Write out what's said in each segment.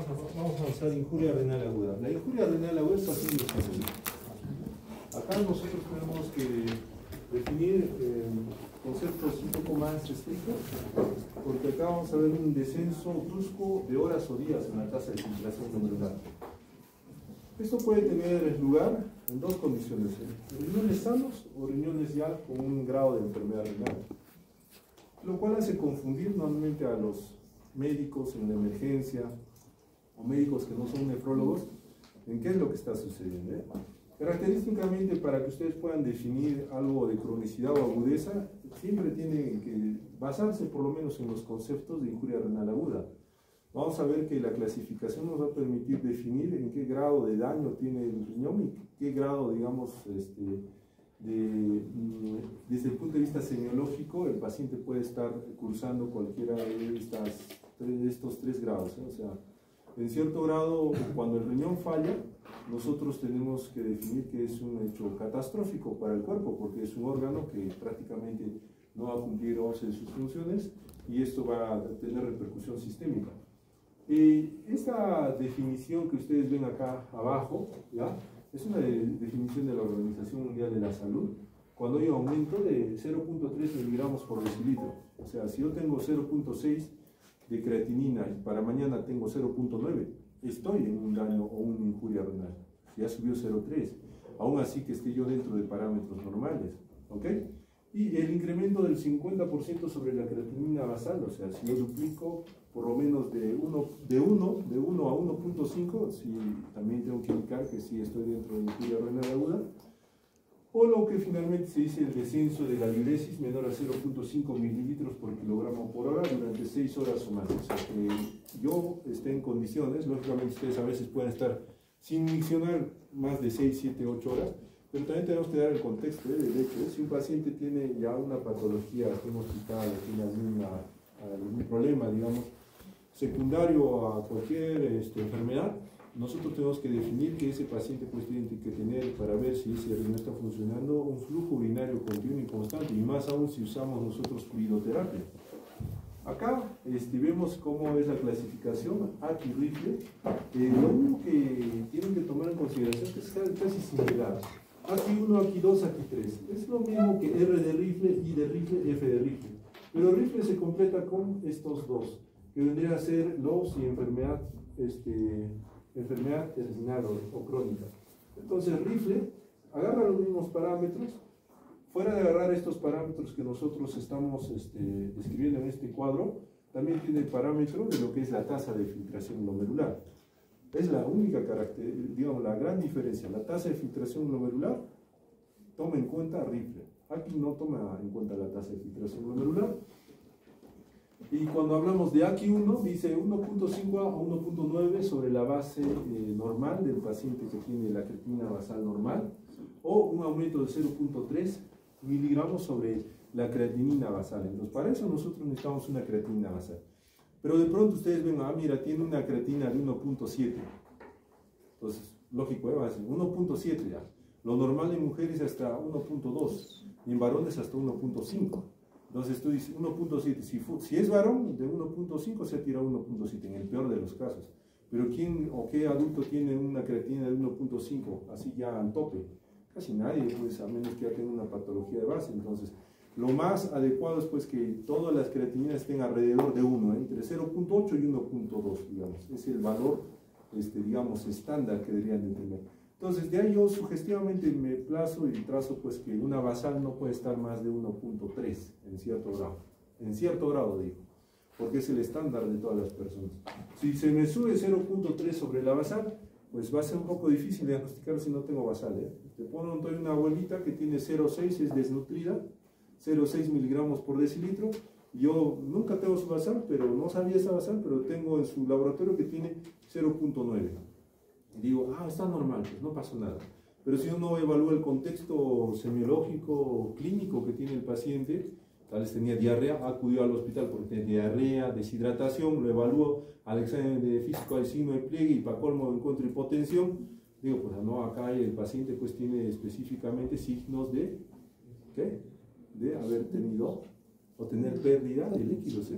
vamos a avanzar injuria renal aguda. La injuria renal aguda es así de fácil. Acá nosotros tenemos que definir conceptos un poco más estrictos, porque acá vamos a ver un descenso brusco de horas o días en la tasa de filtración glomerular. Esto puede tener lugar en dos condiciones: riñones sanos o riñones ya con un grado de enfermedad renal, lo cual hace confundir normalmente a los médicos en la emergencia o médicos que no son nefrólogos en qué es lo que está sucediendo. Característicamente, para que ustedes puedan definir algo de cronicidad o agudeza, siempre tienen que basarse por lo menos en los conceptos de injuria renal aguda. Vamos a ver que la clasificación nos va a permitir definir en qué grado de daño tiene el riñón y qué grado, digamos, desde el punto de vista semiológico, el paciente puede estar cursando cualquiera de estos tres grados. O sea, en cierto grado, cuando el riñón falla, nosotros tenemos que definir que es un hecho catastrófico para el cuerpo, porque es un órgano que prácticamente no va a cumplir 11 de sus funciones y esto va a tener repercusión sistémica. Esta definición que ustedes ven acá abajo, ¿ya?, es una definición de la Organización Mundial de la Salud, cuando hay aumento de 0.3 miligramos por decilitro. O sea, si yo tengo 0.6 de creatinina y para mañana tengo 0.9, estoy en un daño o una injuria renal. Si ya subió 0.3, aún así que esté yo dentro de parámetros normales, ¿ok? Y el incremento del 50% sobre la creatinina basal, o sea, si yo duplico por lo menos de 1 a 1.5, si también tengo que indicar que sí estoy dentro de injuria renal aguda, o lo que finalmente se dice el descenso de la diuresis menor a 0.5 mililitros por kilogramo por hora durante 6 horas o más. O sea, que yo esté en condiciones, lógicamente ustedes a veces pueden estar sin miccionar más de 6, 7, 8 horas, pero también tenemos que dar el contexto del hecho. Si un paciente tiene ya una patología diagnosticada, tiene algún problema, digamos, secundario a cualquier enfermedad, nosotros tenemos que definir que ese paciente pues tiene que tener, para ver si ese riñón está funcionando, un flujo urinario continuo y constante, y más aún si usamos nosotros fluidoterapia. Acá vemos cómo es la clasificación ACI-Rifle. Lo único que tienen que tomar en consideración es que es casi similar. ACI1, ACI2, ACI3. Es lo mismo que R de rifle, I de rifle, F de rifle. Pero rifle se completa con estos dos, que vendría a ser LOS y enfermedad terminal o crónica. Entonces, rifle agarra los mismos parámetros. Fuera de agarrar estos parámetros que nosotros estamos describiendo en este cuadro, también tiene el parámetro de lo que es la tasa de filtración glomerular. Es la única característica, digamos, la gran diferencia. La tasa de filtración glomerular toma en cuenta rifle. Aquí no toma en cuenta la tasa de filtración glomerular. Y cuando hablamos de ACI1, dice 1.5 a 1.9 sobre la base normal del paciente que tiene la creatinina basal normal, o un aumento de 0.3 miligramos sobre la creatinina basal. Entonces, para eso nosotros necesitamos una creatinina basal. Pero de pronto ustedes ven, mira, tiene una creatina de 1.7. Entonces, lógico, va a decir 1.7 ya. Lo normal en mujeres es hasta 1.2 y en varones hasta 1.5. Entonces tú dices 1.7. Si es varón, de 1.5 se ha tirado 1.7 en el peor de los casos. Pero ¿quién o qué adulto tiene una creatina de 1.5 así ya en tope? Casi nadie, pues, a menos que ya tenga una patología de base. Entonces, lo más adecuado es pues que todas las creatininas estén alrededor de 1, entre 0.8 y 1.2, digamos. Es el valor, digamos, estándar que deberían de tener. Entonces, de ahí yo sugestivamente me plazo y trazo pues que una basal no puede estar más de 1.3 en cierto grado digo, porque es el estándar de todas las personas. Si se me sube 0.3 sobre la basal, pues va a ser un poco difícil diagnosticar si no tengo basal. Te ponen una abuelita que tiene 0.6, es desnutrida, 0.6 miligramos por decilitro. Yo nunca tengo su basal, pero no sabía esa basal, pero tengo en su laboratorio que tiene 0.9. Y digo, está normal, pues no pasó nada. Pero si uno evalúa el contexto semiológico, clínico que tiene el paciente, tal vez tenía diarrea, acudió al hospital porque tenía diarrea, deshidratación, lo evaluó al examen de físico, al signo de pliegue y para colmo encuentro hipotensión. Digo, pues no, acá el paciente pues tiene específicamente signos de, ¿qué?, de haber tenido o tener pérdida de líquidos,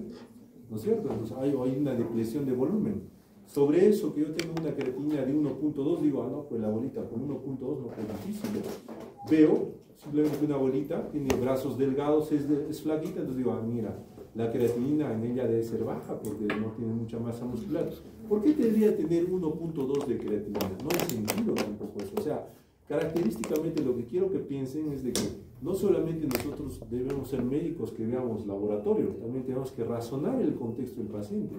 ¿no es cierto? Entonces hay una depresión de volumen. Sobre eso, que yo tengo una creatinina de 1.2, digo, ah, no, pues la bolita con 1.2 no es difícil. Veo simplemente una bolita, tiene brazos delgados, es flaquita, entonces digo, ah, mira, la creatinina en ella debe ser baja porque no tiene mucha masa muscular. ¿Por qué tendría que tener 1.2 de creatinina? No hay sentido tampoco eso. O sea, característicamente lo que quiero que piensen es de que no solamente nosotros debemos ser médicos que veamos laboratorio, también tenemos que razonar el contexto del paciente.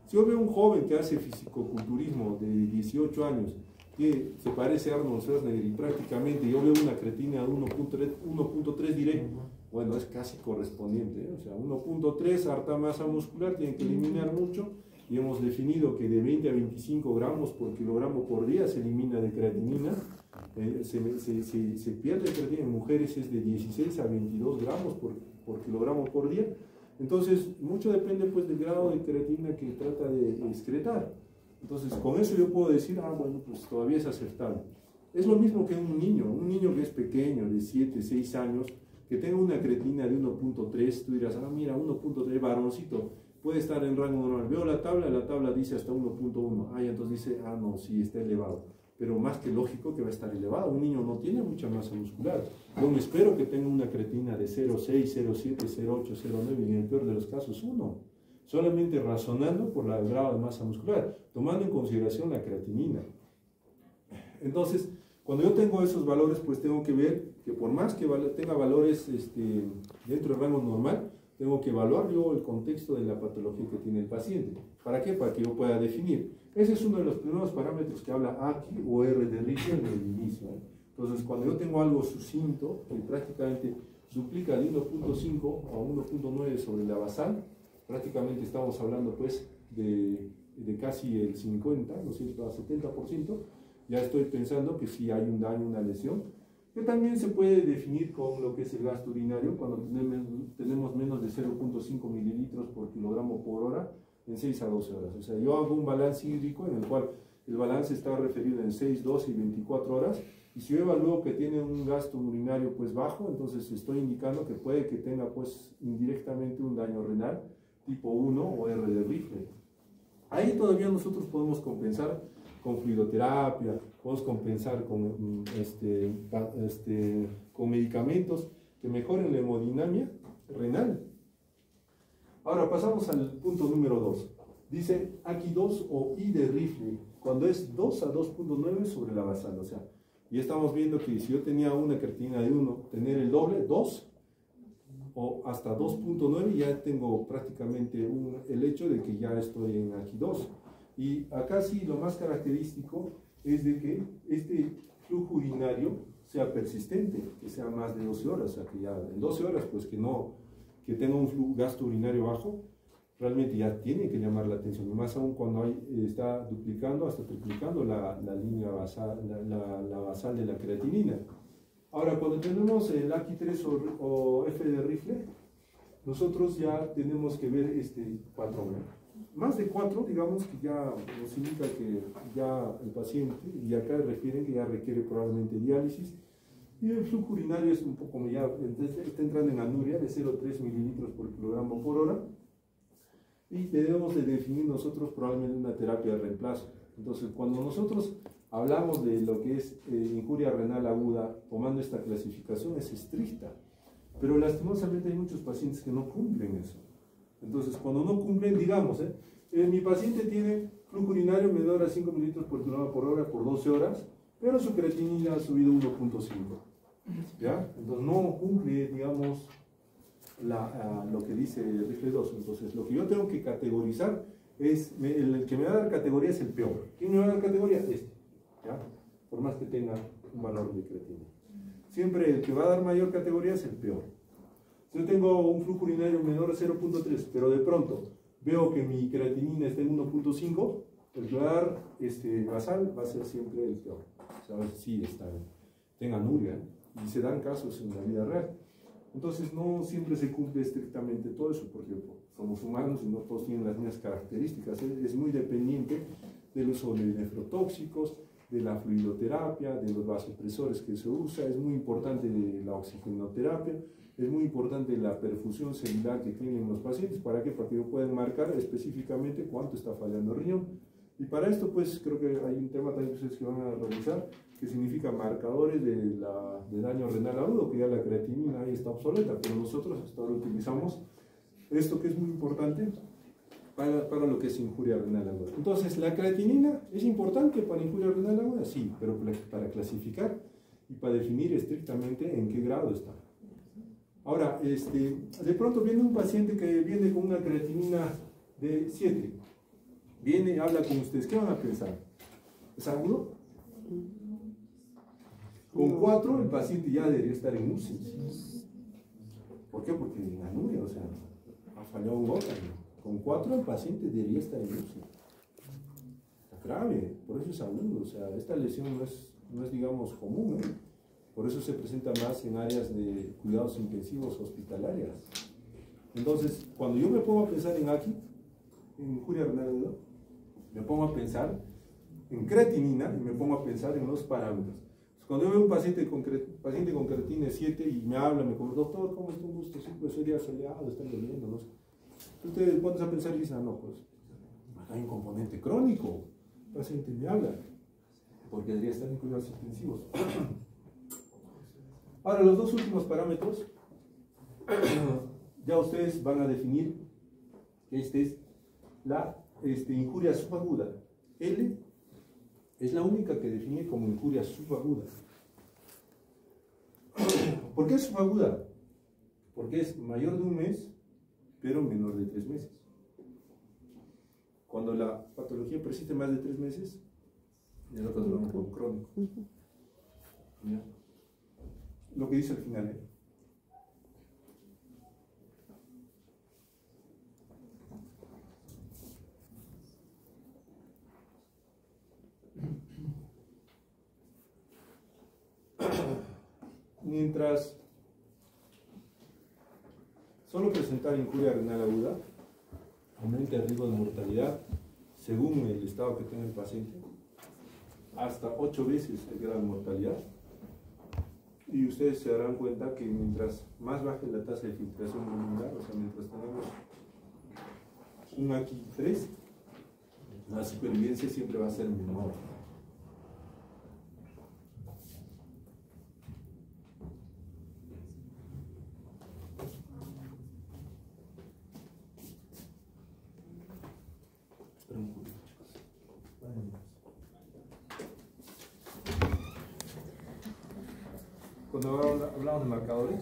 Si yo veo un joven que hace fisicoculturismo de 18 años, que se parece a Arnold Schwarzenegger y prácticamente yo veo una creatina de 1.3 diré, bueno, es casi correspondiente, ¿eh? O sea, 1.3, harta masa muscular, tiene que eliminar mucho, y hemos definido que de 20 a 25 gramos por kilogramo por día se elimina de creatinina, se pierde creatinina, en mujeres es de 16 a 22 gramos por kilogramo por día. Entonces, mucho depende pues del grado de creatina que trata de excretar. Entonces, con eso yo puedo decir, ah, bueno, pues todavía es aceptable. Es lo mismo que un niño que es pequeño, de 7, 6 años, que tenga una creatina de 1.3, tú dirás, ah, mira, 1.3, varoncito, puede estar en rango normal. Veo la tabla dice hasta 1.1, ah, y entonces dice, ah, no, sí, está elevado. Pero más que lógico que va a estar elevado. Un niño no tiene mucha masa muscular. Yo me espero que tenga una creatina de 0.6, 0.7, 0.8, 0.9 y en el peor de los casos 1. Solamente razonando por el grado de masa muscular, tomando en consideración la creatinina. Entonces, cuando yo tengo esos valores, pues tengo que ver que por más que tenga valores dentro del rango normal, tengo que evaluar yo el contexto de la patología que tiene el paciente. ¿Para qué? Para que yo pueda definir. Ese es uno de los primeros parámetros que habla AKI o R de Richter en el inicio. Entonces, cuando yo tengo algo sucinto, que prácticamente duplica de 1.5 a 1.9 sobre la basal, prácticamente estamos hablando pues de casi el 50, ¿no es cierto?, a 70%, ya estoy pensando que sí hay un daño, una lesión, que también se puede definir con lo que es el gasto urinario, cuando tenemos menos de 0.5 mililitros por kilogramo por hora, en 6 a 12 horas. O sea, yo hago un balance hídrico en el cual el balance está referido en 6, 12 y 24 horas, y si yo evalúo que tiene un gasto urinario pues bajo, entonces estoy indicando que puede que tenga pues indirectamente un daño renal tipo 1 o R de Richter. Ahí todavía nosotros podemos compensar con fluidoterapia, podemos compensar con medicamentos que mejoren la hemodinamia renal. Ahora pasamos al punto número 2. Dice aquí 2 o I de Richter, cuando es 2 a 2.9 sobre la basal. O sea, y estamos viendo que si yo tenía una creatinina de 1, tener el doble, 2, o hasta 2.9, ya tengo prácticamente el hecho de que ya estoy en aquí 2. Y acá sí lo más característico es de que este flujo urinario sea persistente, que sea más de 12 horas, o sea que ya en 12 horas pues que tenga un gasto urinario bajo, realmente ya tiene que llamar la atención, y más aún cuando está duplicando hasta triplicando la línea basal, la basal de la creatinina. Ahora, cuando tenemos el AKI3 o F de Richter, nosotros ya tenemos que ver este patrón, ¿eh? Más de 4, digamos que ya nos indica que ya el paciente, y acá refieren que ya requiere probablemente diálisis, y el flujo urinario es un poco, ya está entrando en anuria de 0,3 mililitros por kilogramo por hora, y debemos de definir nosotros probablemente una terapia de reemplazo. Entonces, cuando nosotros hablamos de lo que es injuria renal aguda, tomando esta clasificación, es estricta, pero lastimosamente hay muchos pacientes que no cumplen eso. Entonces, cuando no cumplen, digamos, mi paciente tiene flujo urinario menor a 5 mililitros por kilogramo por hora por 12 horas, pero su creatinina ha subido 1.5, ¿ya? Entonces no cumple, digamos, lo que dice Richter 2. Entonces, lo que yo tengo que categorizar es, el que me va a dar categoría es el peor. ¿Quién me va a dar categoría? Este, ¿ya? Por más que tenga un valor de creatinina. Siempre el que va a dar mayor categoría es el peor. Si yo tengo un flujo urinario menor a 0.3, pero de pronto veo que mi creatinina está en 1.5, el que va a dar basal va a ser siempre el peor. O sea, sí tenga anuria, y se dan casos en la vida real. Entonces no siempre se cumple estrictamente todo eso, porque somos humanos y no todos tienen las mismas características. Es muy dependiente del uso de nefrotóxicos, de la fluidoterapia, de los vasopresores que se usa, es muy importante la oxigenoterapia, es muy importante la perfusión celular que tienen los pacientes. ¿Para qué? Para que ellos puedan marcar específicamente cuánto está fallando el riñón. Y para esto, pues, creo que hay un tema también ustedes que van a revisar, que significa marcadores de daño renal agudo, que ya la creatinina ahí está obsoleta, pero nosotros hasta ahora utilizamos esto que es muy importante para lo que es injuria renal aguda. Entonces, ¿la creatinina es importante para injuria renal aguda? Sí, pero para clasificar y para definir estrictamente en qué grado está. Ahora, de pronto viene un paciente que viene con una creatinina de 7, viene, habla con ustedes, ¿qué van a pensar? ¿Es agudo? Con 4 el paciente ya debería estar en UCI. ¿Por qué? Porque en anuria, o sea, ha fallado un órgano. Con 4 el paciente debería estar en UCI. Está grave, por eso es agudo. O sea, esta lesión no es digamos, común, ¿eh? Por eso se presenta más en áreas de cuidados intensivos hospitalarias. Entonces, cuando yo me pongo a pensar en aquí, en injuria renal aguda, me pongo a pensar en creatinina y me pongo a pensar en los parámetros. Cuando yo veo un paciente con creatinina 7 y me habla, me dice, doctor, ¿cómo está? Un gusto, sí, pues sería soleado, está lloviendo, no sé. Ustedes ponen a pensar y dicen, no, pues hay un componente crónico. El paciente me habla, porque debería estar en cuidados intensivos. Ahora, los dos últimos parámetros, ya ustedes van a definir que es la injuria subaguda. L es la única que define como injuria subaguda. ¿Por qué es subaguda? Porque es mayor de un mes, pero menor de 3 meses. Cuando la patología persiste más de 3 meses, ya lo catalogamos como crónico. ¿Ya? Lo que dice al final, ¿eh? Mientras solo presentar injuria renal aguda aumenta el riesgo de mortalidad según el estado que tenga el paciente hasta 8 veces el grado de mortalidad, y ustedes se darán cuenta que mientras más baje la tasa de filtración glomerular, o sea, mientras tenemos un aquí 3, la supervivencia siempre va a ser menor. Cuando hablamos de marcadores,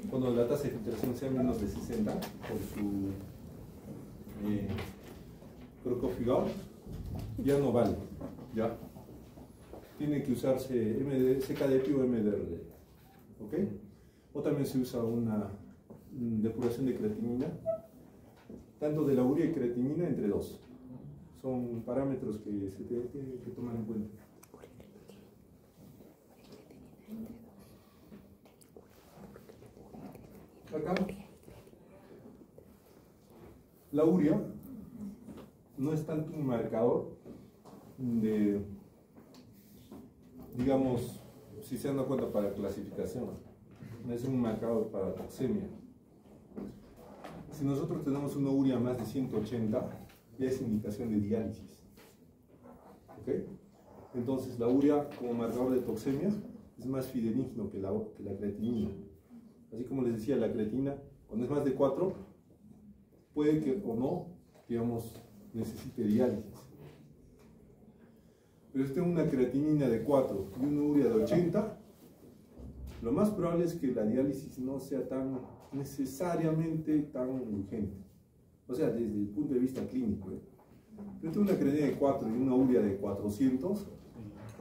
cuando la tasa de filtración sea menos de 60 por su Crocofigure, ya no vale, ya tiene que usarse CKD o MDRD, ¿ok? O también se usa una depuración de creatinina, tanto de la urea y creatinina entre 2. Son parámetros que se tienen que tomar en cuenta. Acá, la urea no es tanto un marcador de, digamos, si se dan cuenta, para clasificación, no es un marcador para toxemia. Si nosotros tenemos una urea más de 180, ya es indicación de diálisis. ¿Ok? Entonces, la urea como marcador de toxemia es más fidedigno que la creatinina. Así como les decía, la creatina, cuando es más de 4, puede que o no, digamos, necesite diálisis. Pero si tengo una creatinina de 4 y una urea de 80, lo más probable es que la diálisis no sea necesariamente tan urgente. O sea, desde el punto de vista clínico. Yo tengo una creatinina de 4 y una urea de 400,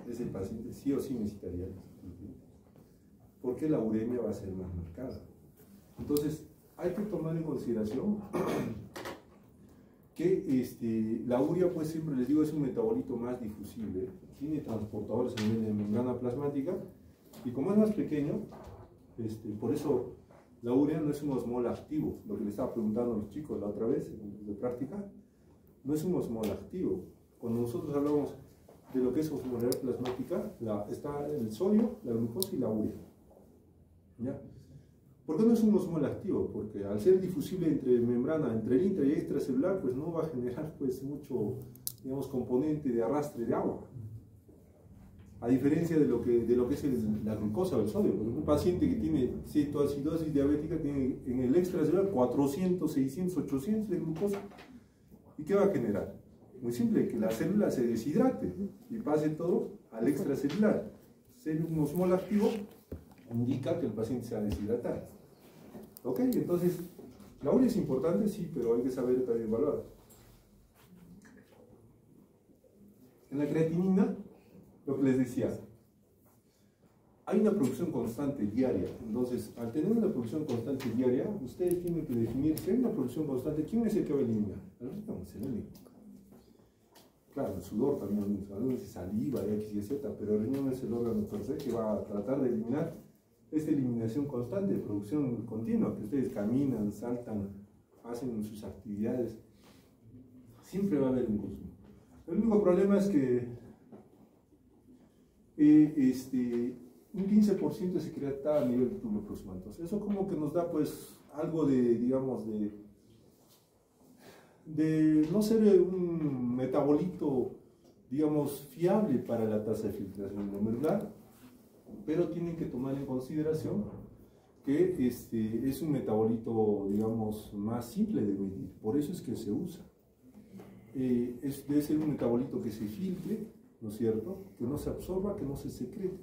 ese paciente sí o sí necesita diálisis. Porque la uremia va a ser más marcada. Entonces, hay que tomar en consideración que la urea, pues siempre les digo, es un metabolito más difusible, tiene transportadores a nivel de membrana plasmática, y como es más pequeño, por eso la urea no es un osmol activo. Lo que le estaba preguntando a los chicos la otra vez de práctica, no es un osmol activo. Cuando nosotros hablamos de lo que es osmolaridad plasmática, está el sodio, la glucosa y la urea. ¿Ya? ¿Por qué no es un osmol activo? Porque al ser difusible entre membrana, entre el intra y extracelular, pues no va a generar pues mucho, digamos, componente de arrastre de agua. A diferencia de lo que es la glucosa o el sodio. Porque un paciente que tiene cetoacidosis diabética tiene en el extracelular 400, 600, 800 de glucosa. ¿Y qué va a generar? Muy simple, que la célula se deshidrate y pase todo al extracelular. Ser un osmol activo indica que el paciente se va a deshidratar. ¿Ok? Entonces, la urea es importante, sí, pero hay que saber también evaluar. En la creatinina, lo que les decía, hay una producción constante diaria. Entonces, al tener una producción constante diaria, ustedes tienen que definir si hay una producción constante, ¿quién es el que va a eliminar? El riñón es el único. Claro, el sudor también, algunos saliva, X y Z, pero el riñón es el órgano per se que va a tratar de eliminar esta eliminación constante, de producción continua, que ustedes caminan, saltan, hacen sus actividades. Siempre va a haber un consumo. El único problema es que un 15% se creata a nivel del túbulo proximal. Entonces, eso como que nos da pues algo de, digamos, de no ser un metabolito, digamos, fiable para la tasa de filtración glomerular, pero tienen que tomar en consideración que es un metabolito, digamos, más simple de medir, por eso es que se usa. Debe ser un metabolito que se filtre, ¿no es cierto?, que no se absorba, que no se secrete,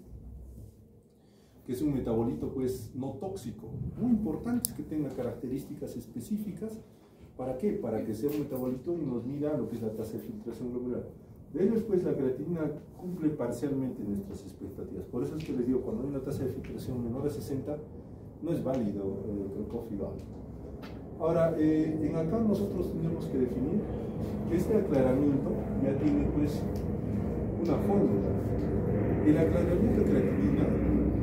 que es un metabolito pues no tóxico, muy importante que tenga características específicas. ¿Para qué? Para que sea un metabolito y nos mida lo que es la tasa de filtración glomerular. De ello después la creatinina cumple parcialmente nuestras expectativas. Por eso es que les digo, cuando hay una tasa de filtración menor a 60, no es válido el coffee válido. Ahora, en acá nosotros tenemos que definir que este aclaramiento ya tiene pues una fórmula. El aclaramiento de creatinina,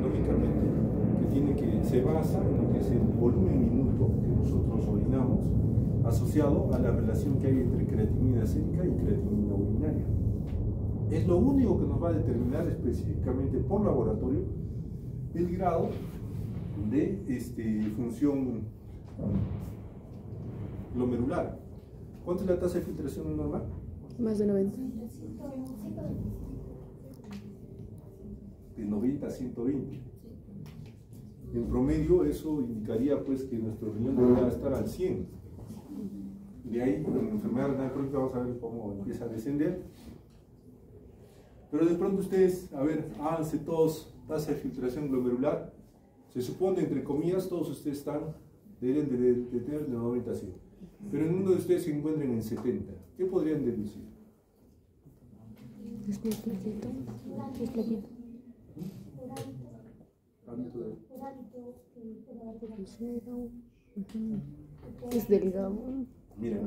lógicamente, se basa en lo que es el volumen minuto que nosotros orinamos, asociado a la relación que hay entre creatinina sérica y creatinina urinaria. Es lo único que nos va a determinar específicamente por laboratorio el grado de función glomerular. ¿Cuánto es la tasa de filtración normal? Más de 90. De 90 a 120. En promedio eso indicaría pues que nuestro riñón debería estar al 100. De ahí, en enfermedad renal crónica vamos a ver cómo empieza a descender. Pero de pronto ustedes, a ver, háganse todos tasa de filtración glomerular. Se supone, entre comillas, todos ustedes deben de tener de 90 a 100. Pero en uno de ustedes se encuentran en 70. ¿Qué podrían deducir? Es muy flaquito. Es flaquito. Es delgado. Mira,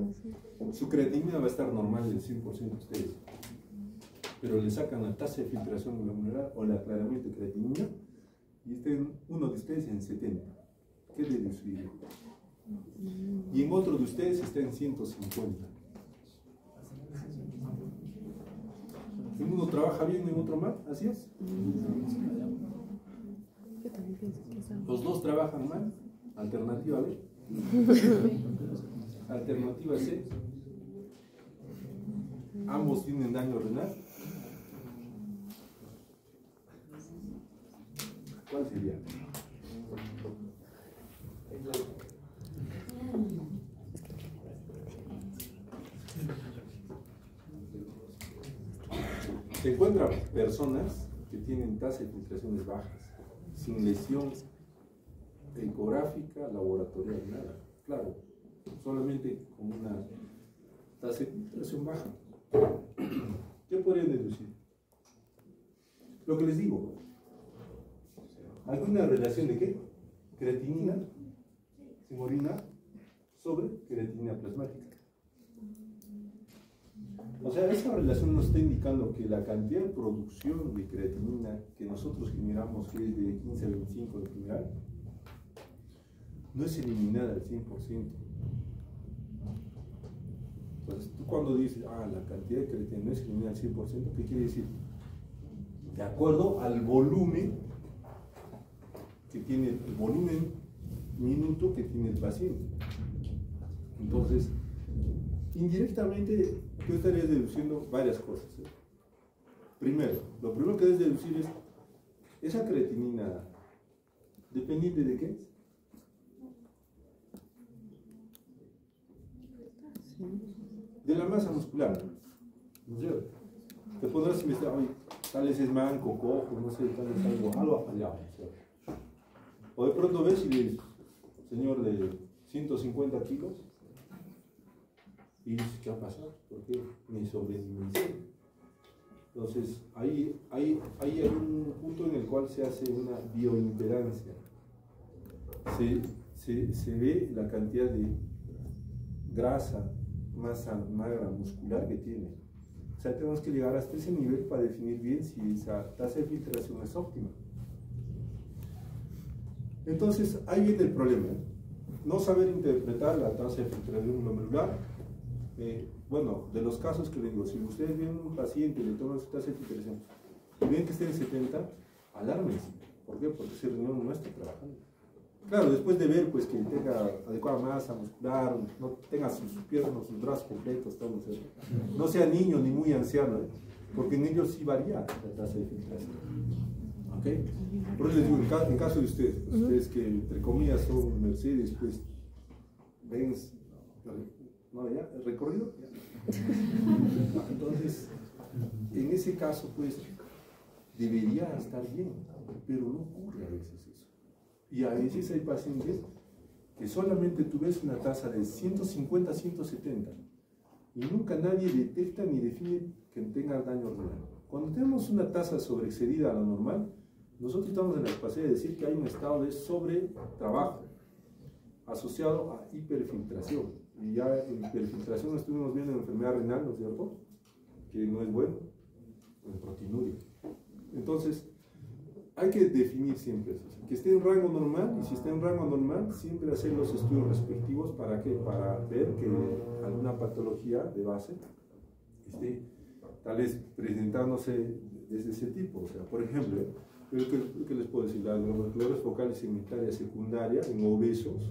su creatinina va a estar normal del 100% de ustedes, pero le sacan la tasa de filtración glomerular o el aclaramiento de creatinina y uno de ustedes en 70. ¿Qué le deduciría? Y en otro de ustedes está en 150. En uno trabaja bien, en otro mal, ¿así es? Los dos trabajan mal. Alternativa B. Alternativa C. Ambos tienen daño renal. ¿Cuál sería? Se encuentran personas que tienen tasa de filtraciones bajas, sin lesión ecográfica, laboratorial, nada. Claro, solamente con una tasa de filtración baja. ¿Qué podrían deducir? Lo que les digo. ¿Alguna relación de qué? Creatinina en orina sobre creatinina plasmática. O sea, esa relación nos está indicando que la cantidad de producción de creatinina que nosotros generamos, que es de 15 a 25 en general, no es eliminada al 100%. Entonces, tú cuando dices, la cantidad de creatinina no es eliminada al 100%, ¿qué quiere decir? De acuerdo al volumen que tiene, el volumen minuto que tiene el paciente. Entonces, indirectamente, tú estarías deduciendo varias cosas. Primero, lo primero que debes deducir es, ¿esa creatinina dependiente de qué es? De la masa muscular, ¿no es cierto? Te podrás investigar, oye, tal vez es manco, cojo, no sé, tal vez algo ha fallado, ¿no es cierto? O de pronto ves y dices, señor de 150 kilos, y dices, ¿qué ha pasado? ¿Por qué? Mi sobredimensión. Entonces, ahí hay un punto en el cual se hace una bioimpedancia. Se ve la cantidad de grasa, masa magra muscular que tiene. O sea, tenemos que llegar hasta ese nivel para definir bien si esa tasa de filtración es óptima. Entonces, ahí viene el problema. No saber interpretar la tasa de filtración glomerular. Bueno, de los casos que le digo, si ustedes ven un paciente y le toman su tasa de filtración y ven que está en 70, alármense. ¿Por qué? Porque ese riñón no está trabajando. Claro, después de ver pues, que tenga adecuada masa muscular, no tenga sus piernas, sus brazos completos, todo, no sea niño ni muy anciano, porque en ellos sí varía la tasa de filtración. ¿Okay? Por eso les digo, en caso de ustedes que entre comillas son Mercedes, pues, Benz, no, ya, el recorrido. Ya. Entonces, en ese caso, pues, debería estar bien, pero no ocurre a veces eso. Y a veces hay pacientes que solamente tú ves una tasa de 150 a 170 y nunca nadie detecta ni define que tenga daño renal. Cuando tenemos una tasa sobreexcedida a lo normal, nosotros estamos en la capacidad de decir que hay un estado de sobretrabajo asociado a hiperfiltración. Y ya en hiperfiltración estuvimos viendo en enfermedad renal, ¿no es cierto? Que no es bueno, en proteinuria. Entonces, hay que definir siempre eso, que esté en rango normal, y si está en rango normal, siempre hacer los estudios respectivos. ¿Para qué? Para ver que alguna patología de base esté tal vez presentándose desde ese tipo. O sea, por ejemplo, ¿qué les puedo decir? Las glomerulosclerosis focal y segmentaria secundaria en obesos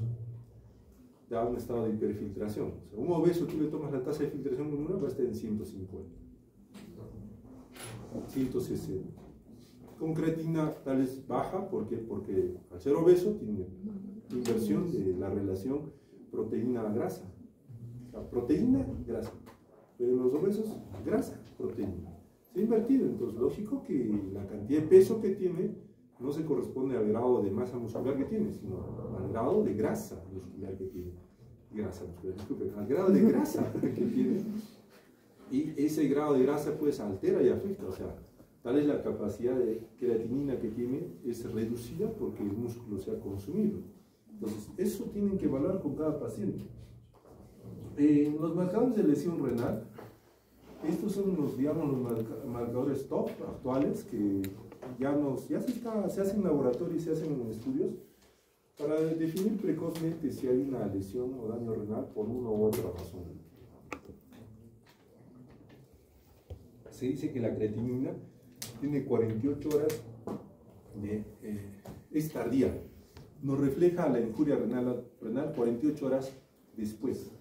da un estado de hiperfiltración. O sea, un obeso, tú le tomas la tasa de filtración glomerular, va a estar en 150, 160. Con creatina tal vez baja, ¿por qué? Porque al ser obeso tiene inversión de la relación proteína-grasa. O sea, proteína-grasa. Pero en los obesos, grasa, proteína. Se ha invertido, entonces lógico que la cantidad de peso que tiene no se corresponde al grado de masa muscular que tiene, sino al grado de grasa muscular que tiene. Grasa muscular, disculpen, al grado de grasa que tiene. Y ese grado de grasa pues altera y afecta, o sea, tal vez la capacidad de creatinina que tiene es reducida porque el músculo se ha consumido. Entonces, eso tienen que evaluar con cada paciente. En los marcadores de lesión renal, estos son los, digamos, los marcadores top actuales que se hacen en laboratorio y se hacen en estudios para definir precozmente si hay una lesión o daño renal por una u otra razón. Se dice que la creatinina tiene 48 horas es tardía, nos refleja la injuria renal 48 horas después.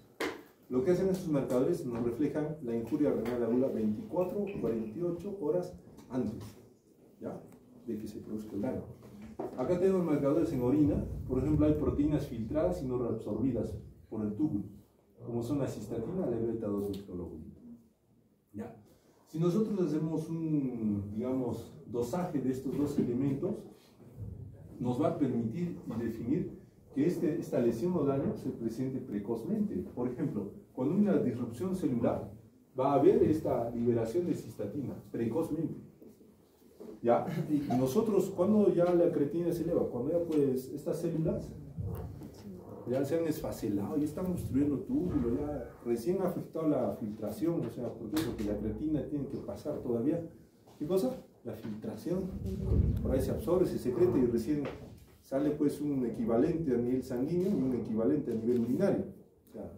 Lo que hacen estos marcadores nos reflejan la injuria renal aguda 24 o 48 horas antes, ¿ya?, de que se produzca el daño. Acá tenemos marcadores en orina. Por ejemplo, hay proteínas filtradas y no reabsorbidas por el túbulo, como son la cistatina y la beta-2 microglobulina. ¿Ya? Si nosotros hacemos un, digamos, dosaje de estos dos elementos, nos va a permitir y definir que esta lesión o daño se presente precozmente. Por ejemplo, cuando hay una disrupción celular, va a haber esta liberación de cistatina precozmente. ¿Ya? Y nosotros, cuando ya la creatinina se eleva, cuando ya pues estas células ya se han esfacelado, ya están obstruyendo túbulo, ya recién ha afectado la filtración, o sea, ¿por qué? Porque la creatina tiene que pasar todavía, ¿qué cosa? La filtración, por ahí se absorbe, se secreta y recién sale pues un equivalente a nivel sanguíneo y un equivalente a nivel urinario, o sea,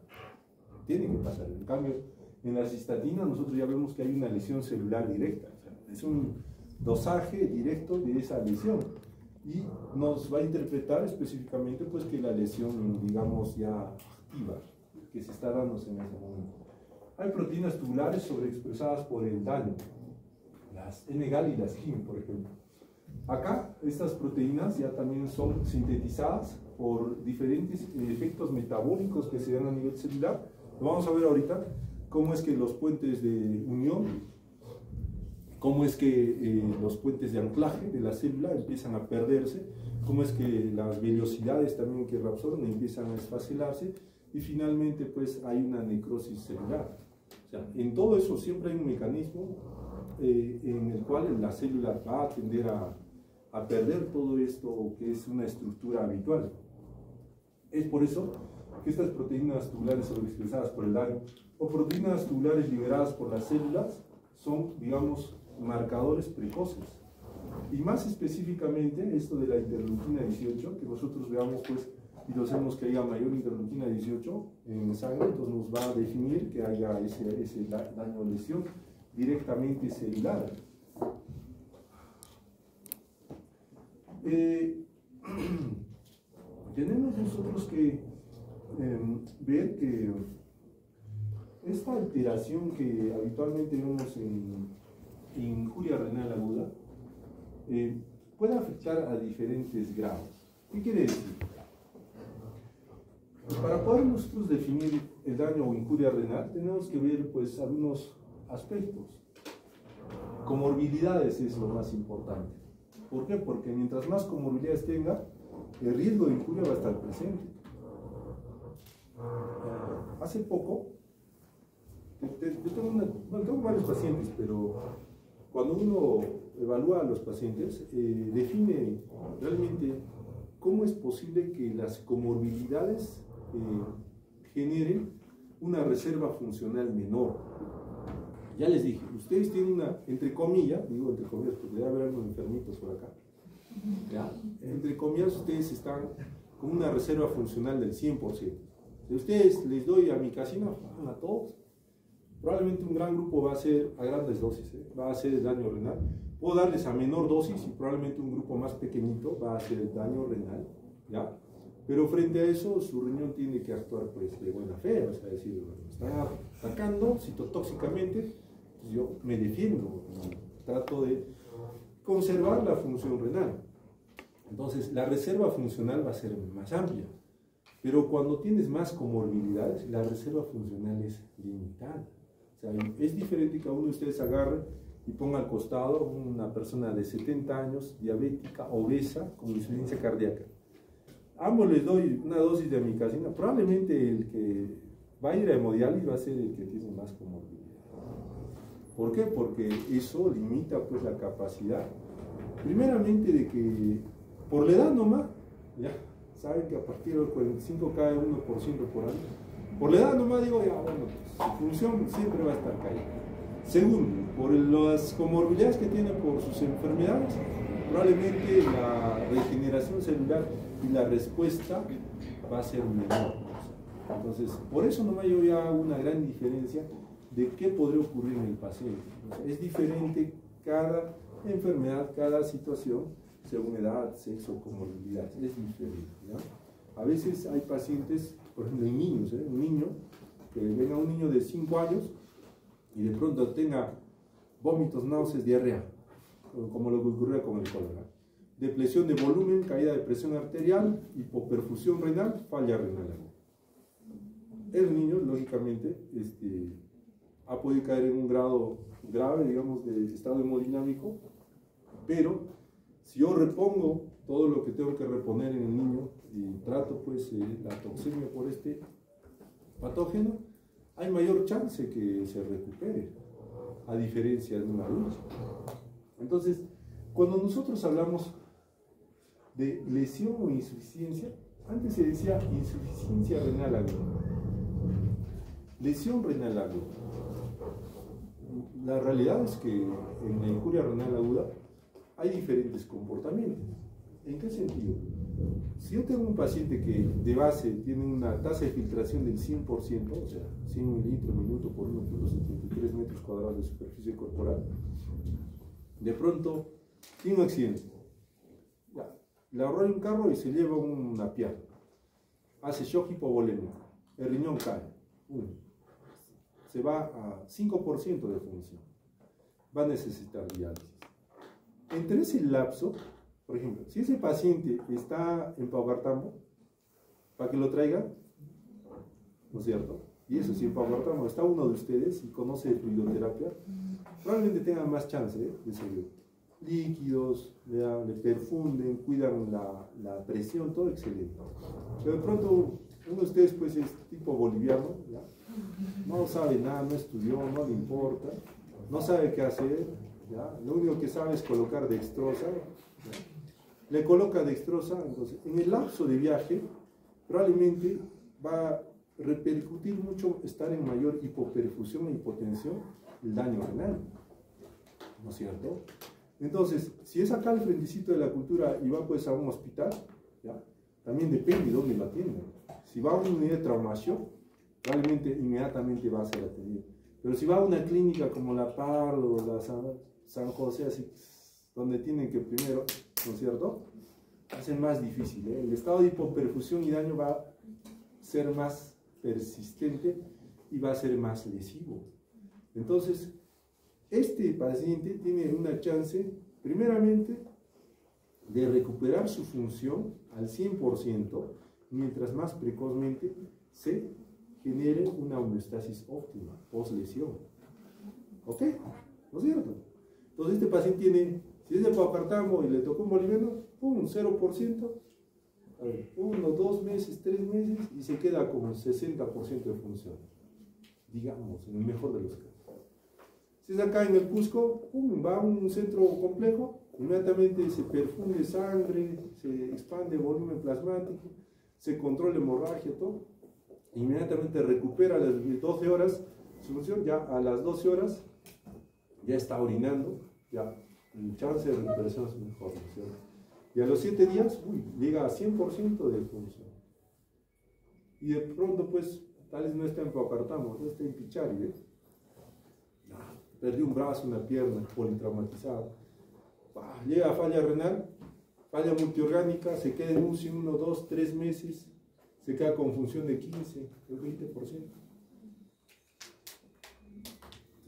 tiene que pasar. En cambio, en la cistatina nosotros ya vemos que hay una lesión celular directa, o sea, es un dosaje directo de esa lesión. y nos va a interpretar específicamente pues que la lesión, digamos, ya activa, que se está dándose en ese momento. Hay proteínas tubulares sobreexpresadas por el daño, las N-gal y las HIM, por ejemplo. Acá, estas proteínas ya también son sintetizadas por diferentes efectos metabólicos que se dan a nivel celular. Lo vamos a ver ahorita, cómo es que los puentes de unión, cómo es que los puentes de anclaje de la célula empiezan a perderse, cómo es que las velocidades también que reabsorben empiezan a desfacelarse y finalmente pues hay una necrosis celular. O sea, en todo eso siempre hay un mecanismo en el cual la célula va a tender a perder todo esto que es una estructura habitual. Es por eso que estas proteínas tubulares sobreexpresadas por el daño o proteínas tubulares liberadas por las células son, digamos, marcadores precoces. Y más específicamente esto de la interleuquina 18, que nosotros veamos pues y lo hacemos que haya mayor interleuquina 18 en sangre, entonces nos va a definir que haya ese daño o lesión directamente celular. Tenemos nosotros que ver que esta alteración que habitualmente vemos en injuria renal aguda puede afectar a diferentes grados. ¿Qué quiere decir? Para poder nosotros definir el daño o injuria renal tenemos que ver pues algunos aspectos. Comorbilidades es lo más importante. ¿Por qué? Porque mientras más comorbilidades tenga, el riesgo de injuria va a estar presente. Hace poco, yo tengo varios pacientes, pero cuando uno evalúa a los pacientes, define realmente cómo es posible que las comorbilidades generen una reserva funcional menor. Ya les dije, ustedes tienen una, entre comillas, digo entre comillas porque debe haber algunos enfermitos por acá, ¿ya? Entre comillas ustedes están con una reserva funcional del 100%. Si ustedes les doy a mi casino, a todos, probablemente un gran grupo va a ser a grandes dosis, va a hacer el daño renal. Puedo darles a menor dosis y probablemente un grupo más pequeñito va a hacer el daño renal, ¿ya? Pero frente a eso, su riñón tiene que actuar pues de buena fe, o sea, decir, me están atacando citotóxicamente, pues yo me defiendo, trato de conservar la función renal. Entonces, la reserva funcional va a ser más amplia, pero cuando tienes más comorbilidades, la reserva funcional es limitada. O sea, es diferente que a uno de ustedes agarre y ponga al costado una persona de 70 años, diabética, obesa, con insuficiencia cardíaca. Ambos les doy una dosis de amicacina, probablemente el que va a ir a hemodiálisis va a ser el que tiene más comorbilidad. ¿Por qué? Porque eso limita pues la capacidad, primeramente de que por la edad nomás, ya saben que a partir del 45 cae 1% por año, por la edad nomás digo, ya bueno, pues, su función siempre va a estar caída. Segundo, por las comorbilidades que tiene por sus enfermedades, probablemente la regeneración celular y la respuesta va a ser menor. Entonces, por eso nomás yo ya hago una gran diferencia de qué podría ocurrir en el paciente. Es diferente cada enfermedad, cada situación, según edad, sexo, comorbilidades, es diferente, ¿ya? A veces hay pacientes, por ejemplo, en niños, un niño, que venga un niño de 5 años y de pronto tenga vómitos, náuseas, diarrea, como lo que ocurría con el cólera. Depresión de volumen, caída de presión arterial, hipoperfusión renal, falla renal. El niño, lógicamente, ha podido caer en un grado grave, digamos, de estado hemodinámico, pero si yo repongo todo lo que tengo que reponer en el niño y trato pues la toxemia por este patógeno, hay mayor chance que se recupere, a diferencia de un adulto. Entonces, cuando nosotros hablamos de lesión o insuficiencia, antes se decía insuficiencia renal aguda, lesión renal aguda. La realidad es que en la injuria renal aguda hay diferentes comportamientos. ¿En qué sentido? Si yo tengo un paciente que de base tiene una tasa de filtración del 100%, o sea, 100 mililitros minuto por 1.73 metros cuadrados de superficie corporal, de pronto tiene un accidente. Ya. le arrolla un carro y se lleva una pierna. Hace shock hipovolémico, el riñón cae. Se va a 5% de función. Va a necesitar diálisis. Entre ese lapso, por ejemplo, si ese paciente está en Paucartambo, para que lo traigan, ¿no es cierto? Y eso, si en Paucartambo está uno de ustedes y conoce fluidoterapia, probablemente tengan más chance de seguir. Líquidos, le perfunden, cuidan la presión, todo excelente. Pero de pronto, uno de ustedes pues es tipo boliviano, ¿ya? No sabe nada, no estudió, no le importa, no sabe qué hacer, ¿ya? Lo único que sabe es colocar dextrosa, ¿ya? Le coloca dextrosa, entonces en el lapso de viaje probablemente va a repercutir mucho estar en mayor hipoperfusión e hipotensión el daño renal, ¿no es cierto? Entonces, si es acá al frentecito de la cultura y va pues a un hospital, ¿ya? También depende de dónde lo atiendan. Si va a una unidad de traumación, probablemente inmediatamente va a ser atendido. Pero si va a una clínica como la Pardo o la San José, así, donde tienen que primero, ¿no es cierto?, hace más difícil, ¿eh? El estado de hipoperfusión y daño va a ser más persistente y va a ser más lesivo. Entonces, este paciente tiene una chance, primeramente, de recuperar su función al 100%, mientras más precozmente se genere una homeostasis óptima, post-lesión. ¿Ok? ¿No es cierto? Entonces, este paciente tiene, si es de Paucartambo y le tocó un boliviano, ¡pum!, 0%, a ver, 1, 2 meses, 3 meses, y se queda como 60% de función, digamos, en el mejor de los casos. Si es acá en el Cusco, ¡pum!, va a un centro complejo, inmediatamente se perfunde sangre, se expande volumen plasmático, se controla hemorragia, todo, inmediatamente recupera a las 12 horas su función, ya a las 12 horas ya está orinando, ya el chance de recuperación es mejor, ¿no es cierto? Y a los 7 días, llega a 100% de función. Y de pronto, pues, tal vez no está en Paucartambo, no está en Pichari, ¿eh? Perdió un brazo, una pierna, politraumatizado. Llega a falla renal, falla multiorgánica, se queda en UCI 1, 2, 3 meses, se queda con función de 15, el 20%. Entonces,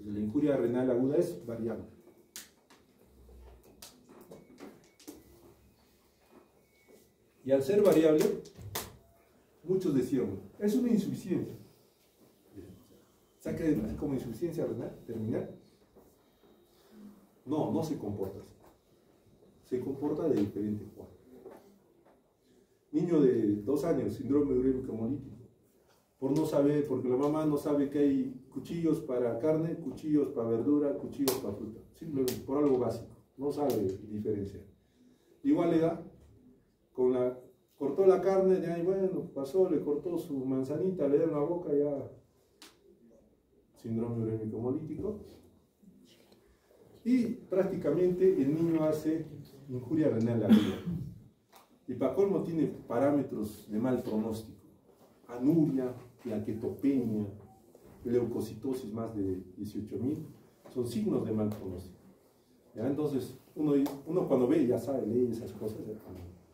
la injuria renal aguda es variable. Y al ser variable, muchos decían, es una insuficiencia. ¿Saca como insuficiencia renal terminal? No, no se comporta así. Se comporta de diferente forma. Niño de 2 años, síndrome urémico hemolítico. Por no saber, porque la mamá no sabe que hay cuchillos para carne, cuchillos para verdura, cuchillos para fruta. Simplemente por algo básico. No sabe diferenciar. Igual le da, cortó la carne, de ahí, bueno, pasó, le cortó su manzanita, le da en la boca, ya síndrome urémico hemolítico. Y prácticamente el niño hace injuria renal aguda. Y para colmo tiene parámetros de mal pronóstico. Anuria, plaquetopenia, leucocitosis más de 18.000, son signos de mal pronóstico. ¿Ya? Entonces, uno cuando ve, ya sabe, lee esas cosas,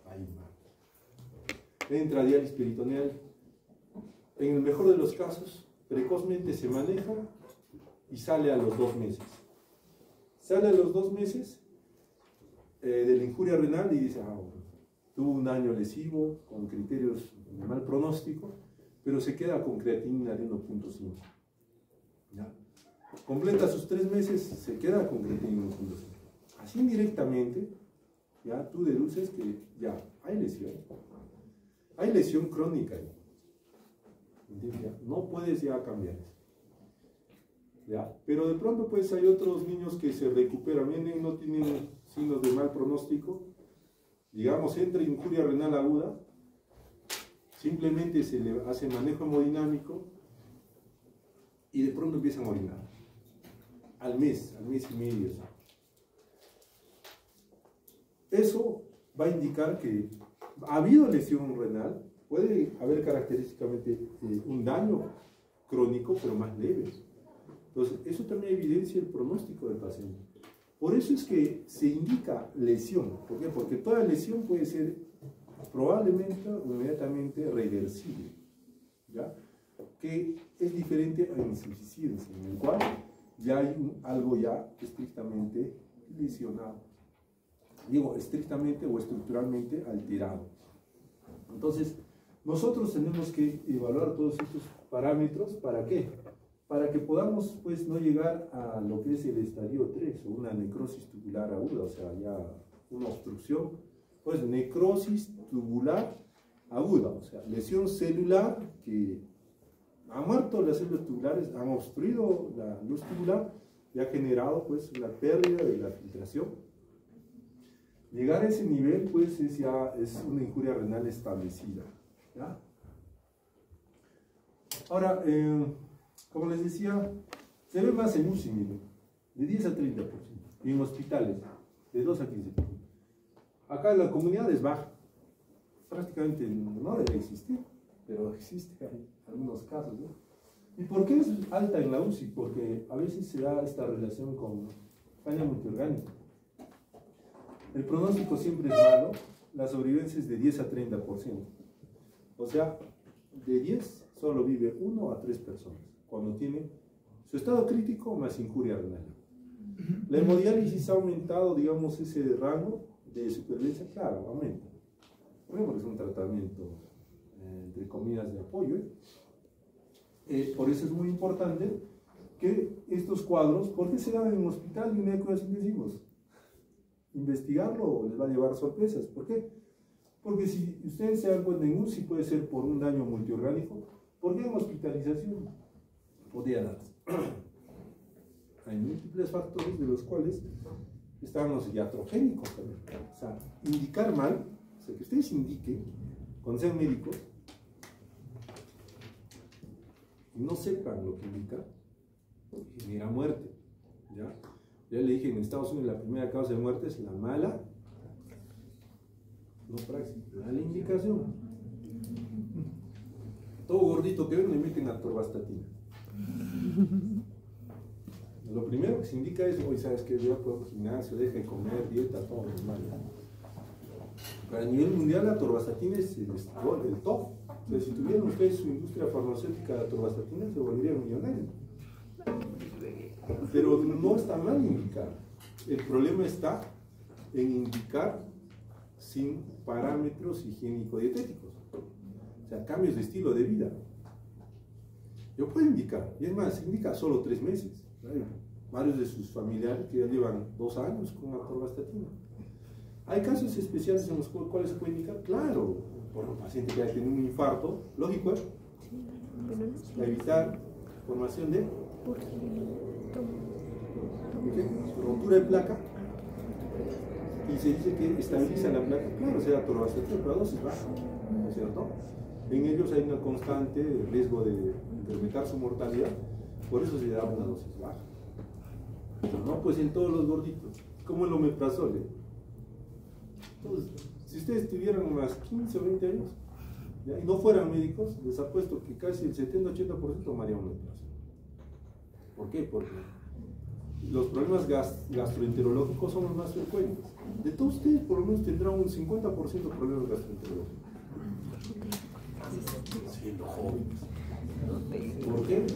ahí va. Entra a diálisis peritoneal. En el mejor de los casos, precozmente se maneja y sale a los 2 meses. Sale a los 2 meses de la injuria renal y dice, tuvo un daño lesivo con criterios de mal pronóstico, pero se queda con creatinina de 1.5. ¿Ya? Completa sus 3 meses, se queda con creatinina de 1.5. Así indirectamente, ya tú deduces que ya hay lesión. Hay lesión crónica. No puedes ya cambiar eso. ¿Ya? Pero de pronto pues hay otros niños que se recuperan, vienen, no tienen signos de mal pronóstico, digamos, entra injuria renal aguda, simplemente se le hace manejo hemodinámico y de pronto empiezan a orinar. Al mes y medio. Eso va a indicar que ha habido lesión renal, puede haber característicamente un daño crónico, pero más leve. Entonces, eso también evidencia el pronóstico del paciente. Por eso es que se indica lesión. ¿Por qué? Porque toda lesión puede ser probablemente o inmediatamente reversible, ¿ya? Que es diferente a insuficiencia, en el cual ya hay algo ya estrictamente lesionado. Digo, estrictamente o estructuralmente alterado. Entonces, nosotros tenemos que evaluar todos estos parámetros. ¿Para qué? Para que podamos, pues, no llegar a lo que es el estadio 3, o una necrosis tubular aguda, o sea, ya una obstrucción, pues, necrosis tubular aguda, o sea, lesión celular que ha muerto las células tubulares, han obstruido la luz tubular y ha generado, pues, una pérdida de la filtración. Llegar a ese nivel, pues, ya es una injuria renal establecida, ¿ya? Ahora, como les decía, se ve más en UCI, miren, de 10 a 30%, y en hospitales, de 2 a 15%. Acá en la comunidad es baja, prácticamente no debe existir, pero existe en algunos casos, ¿no? ¿Y por qué es alta en la UCI? Porque a veces se da esta relación con daño multiorgánico. El pronóstico siempre es malo, la sobrevivencia es de 10 a 30%. O sea, de 10 solo vive 1 a 3 personas, cuando tiene su estado crítico más injuria renal. La hemodiálisis ha aumentado, digamos, ese rango de supervivencia, claro, aumenta. Porque es un tratamiento, entre comillas, de apoyo. Por eso es muy importante que estos cuadros, ¿por qué se dan en un hospital y en cuidados intensivos? Investigarlo les va a llevar sorpresas. ¿Por qué? Porque si ustedes se dan cuenta, en UCI puede ser por un daño multiorgánico. ¿Por qué en hospitalización? Podría darse. Hay múltiples factores de los cuales están los iatrogénicos también. O sea, indicar mal, o sea, que ustedes indiquen, cuando sean médicos, y no sepan lo que indica, genera muerte. ¿Ya? Ya le dije, en Estados Unidos la primera causa de muerte es la mala, no praxis, mala indicación. Todo gordito que ven le meten atorvastatina. Lo primero que se indica es, hoy sabes que yo puedo gimnasio, deje de comer, dieta, todo normal. Pero a nivel mundial la atorvastatina es el top. O sea, si tuvieran ustedes su industria farmacéutica de atorvastatina, se volverían millonarios. Pero no está mal indicar. El problema está en indicar sin parámetros higiénico-dietéticos. O sea, cambios de estilo de vida. Yo puedo indicar, y es más, indica solo 3 meses. Hay varios de sus familiares que ya llevan 2 años con atorvastatina. Hay casos especiales en los cuales se puede indicar, claro, por un paciente que haya tenido un infarto, lógico, para evitar formación de rotura de placa, y se dice que estabiliza la placa, claro, se da atorvastatina, pero a dosis baja, ¿no es cierto? En ellos hay un constante riesgo de incrementar su mortalidad, por eso se da una dosis baja. Pero no, pues en todos los gorditos, como el omeprazol. Entonces, si ustedes tuvieran unas 15 o 20 años, ¿ya? Y no fueran médicos, les apuesto que casi el 70-80% tomarían omeprazol. ¿Por qué? Porque los problemas gastroenterológicos son los más frecuentes. De todos ustedes, por lo menos tendrán un 50% de problemas gastroenterológicos. Siendo jóvenes. ¿Por qué?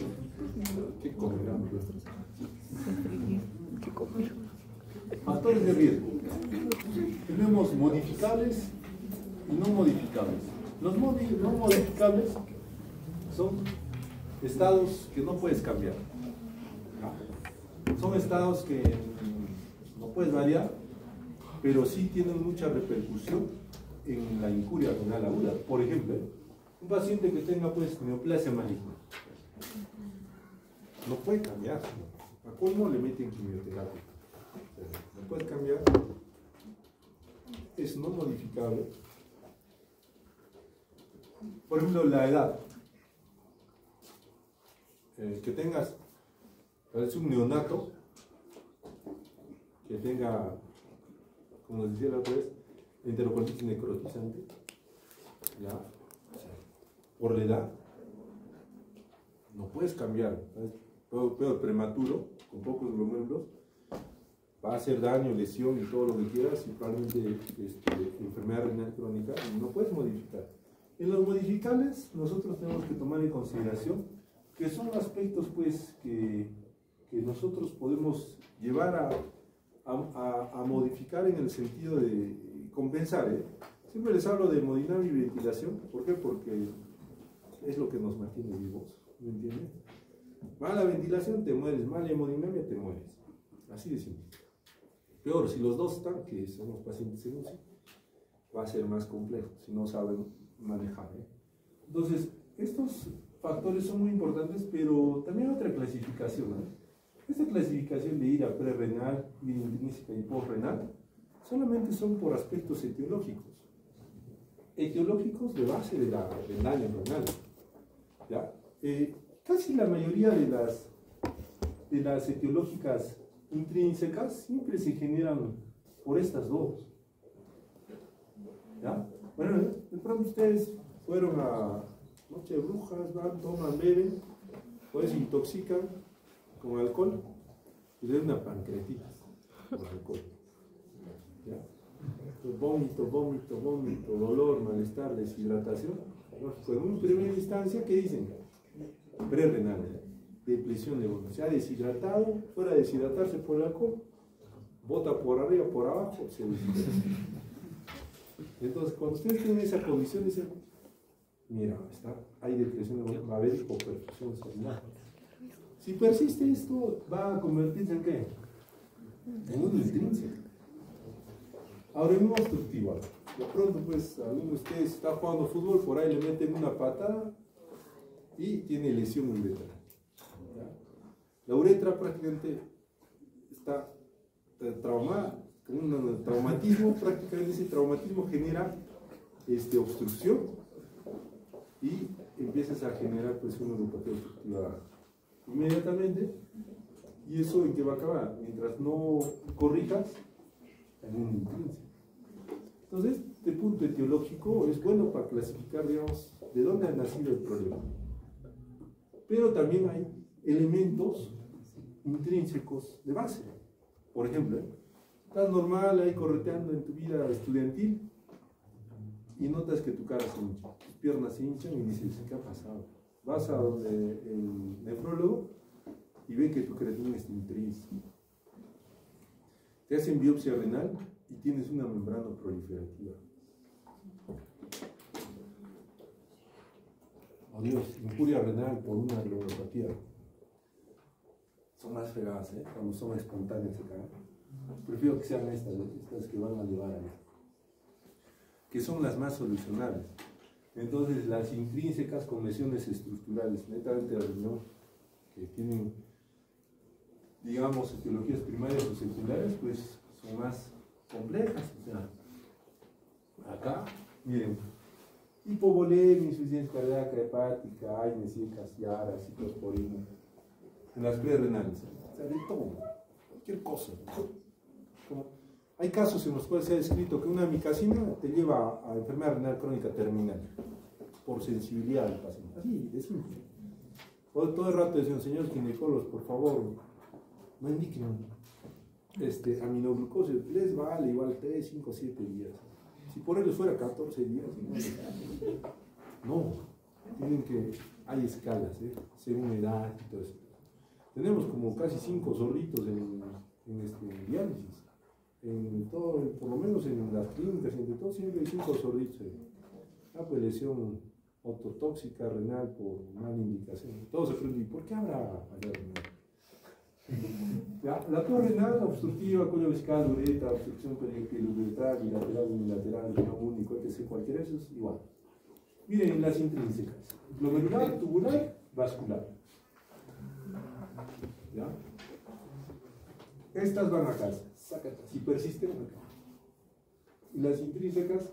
¿Qué comerán? ¿Qué comer? Factores de riesgo. Tenemos modificables y no modificables. Los no modificables son estados que no puedes cambiar. Son estados que no puedes variar, pero sí tienen mucha repercusión en la injuria renal aguda. Por ejemplo, un paciente que tenga, pues, neoplasia maligna no puede cambiar. ¿A cómo le meten quimioterapia? No puede cambiar. Es no modificable. Por ejemplo, la edad. Que tengas, es un neonato, que tenga, como les decía la otra vez, enterocolitis necrotizante, ¿ya? Por la edad, no puedes cambiar. Peor prematuro, con pocos glóbulos, va a hacer daño, lesión y todo lo que quieras, y probablemente enfermedad renal crónica, no puedes modificar. En los modificables nosotros tenemos que tomar en consideración que son aspectos pues que nosotros podemos llevar a modificar en el sentido de compensar. Siempre les hablo de hemodinamia y ventilación. ¿Por qué? Porque es lo que nos mantiene vivos, ¿me entienden? Mala ventilación te mueres, mala hemodinamia te mueres. Así de simple. Peor, si los dos están, que son los pacientes en UCI, va a ser más complejo si no saben manejar. Entonces, estos factores son muy importantes, pero también hay otra clasificación. Esta clasificación de ira prerrenal, ira intrínseca y postrenal solamente son por aspectos etiológicos. Etiológicos de base del daño renal. ¿Ya? Casi la mayoría de las etiológicas intrínsecas siempre se generan por estas dos. ¿Ya? Bueno, de pronto ustedes fueron a Noche de Brujas, van, toman, beben, pues se intoxican con alcohol y le dan una pancreatitis por alcohol. ¿Ya? Vómito, vómito, vómito, dolor, malestar, deshidratación. Lógico, en una primera instancia, ¿qué dicen? Prerrenal, depresión de vómito. Se ha deshidratado, fuera de deshidratarse por el alcohol, bota por arriba, por abajo, se deshidrata. Entonces, cuando ustedes tienen esa condición, dicen, mira, hay depresión de vómito, va a haber hipoperfusión cerebral. Si persiste esto, va a convertirse en ¿qué? En un intrínseco. Ahora, en un obstructivo. De pronto, pues, alguno de ustedes está jugando fútbol, por ahí le meten una patada y tiene lesión uretral. La uretra prácticamente está traumada, con un traumatismo, prácticamente ese traumatismo genera obstrucción y empiezas a generar pues una neuropatía obstructiva inmediatamente. ¿Y eso en qué va a acabar? Mientras no corrijas, en un intrínseco. Entonces, este punto etiológico es bueno para clasificar, digamos, de dónde ha nacido el problema. Pero también hay elementos intrínsecos de base. Por ejemplo, estás normal ahí correteando en tu vida estudiantil y notas que tu cara se hincha, tus piernas se hinchan y dices, ¿qué ha pasado? Vas a donde el nefrólogo y ve que tu creatinina está intrínseca. Te hacen biopsia renal y tienes una membrana proliferativa. Oh Dios, injuria renal por una neuropatía. Son más fregadas, cuando son espontáneas acá. Prefiero que sean estas que van a llevar ahí, que son las más solucionables. Entonces, las intrínsecas con lesiones estructurales, netamente de riñón, que tienen, digamos, etiologías primarias o secundarias, pues son más complejas. O sea, acá, miren, hipovolemia, insuficiencia cardíaca, hepática, AINES, ICAS, ciclosporina, en las prerrenales, o sea, de todo, cualquier cosa. Hay casos en los cuales se ha descrito que una amicacina te lleva a enfermedad renal crónica terminal por sensibilidad del paciente. Así, de simple. Todo el rato decían, señores ginecólogos, por favor, no indiquen aminoglucosa, les vale igual 3, 5, 7 días. Si por ellos fuera 14 días, no, tienen que, hay escalas, según edad y todo eso. Tenemos como casi 5 zorritos en diálisis. En todo, por lo menos en las clínicas, entre todo, siempre hay 5 zorritos. Pues lesión ototóxica renal por mala indicación. Todos se preguntan, ¿por qué habrá falla renal? La peor renal, obstructiva, cuello vesical, uretra, obstrucción periuretral, bilateral, unilateral, riñón único, etc. Cualquiera de esos, igual. Miren las intrínsecas: glomerular, tubular, vascular. ¿Ya? Estas van a casa, sácatas, si persisten acá. Y las intrínsecas,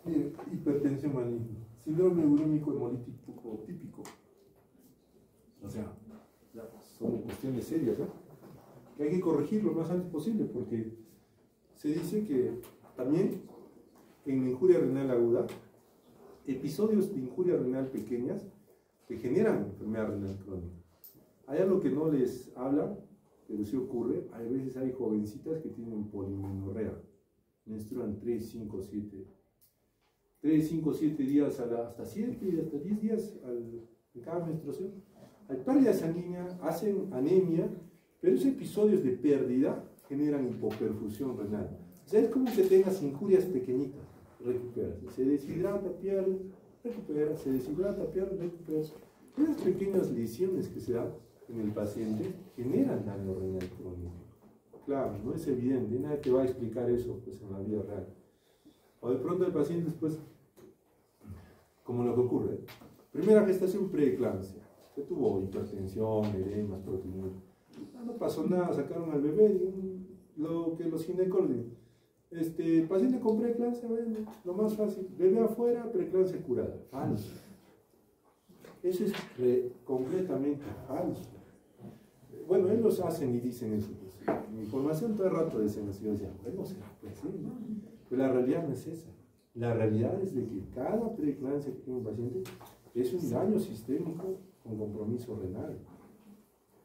miren, hipertensión maligna, síndrome urémico hemolítico típico. O sea, son cuestiones serias, que hay que corregir lo más antes posible, porque se dice que también en injuria renal aguda, episodios de injuria renal pequeñas que generan enfermedad renal crónica. Hay algo que no les habla, pero sí ocurre. Hay veces hay jovencitas que tienen polimenorrea, menstruan 3, 5, 7 días hasta 7, hasta 10 días en cada menstruación. Hay pérdida sanguínea, hacen anemia, pero esos episodios de pérdida generan hipoperfusión renal. O sea, es como que tengas injurias pequeñitas, recuperas. Se deshidrata, pierde, recupera, se deshidrata, pierde, recupera. Esas pequeñas lesiones que se dan en el paciente generan daño renal crónico. Claro, no es evidente, nadie te va a explicar eso pues, en la vida real. O de pronto el paciente después, como lo que ocurre, primera gestación preeclampsia, que tuvo hipertensión, edemas, proteinuria. No pasó nada, sacaron al bebé, lo que los ginecólogos paciente con preeclampsia, bueno, lo más fácil, bebé afuera, preeclampsia curada. Falso. Eso es completamente falso. Bueno, ellos hacen y dicen eso. Pues. Mi información todo el rato dicen así, yo decía, bueno, será pues sí, ¿no? Pero la realidad no es esa. La realidad es de que cada preeclampsia que tiene un paciente es un daño sistémico con compromiso renal.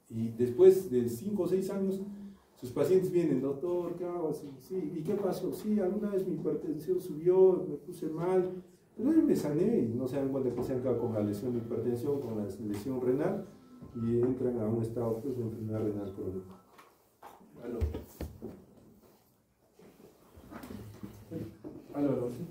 Y después de 5 o 6 años, sus pacientes vienen, doctor, ¿qué hago? Sí, ¿y qué pasó? Sí, alguna vez mi hipertensión subió, me puse mal, pero yo me sané y no se dan cuenta que se han quedado con la lesión de hipertensión, con la lesión renal y entran a un estado pues, de enfermedad renal crónica. Aló. Aló, sí.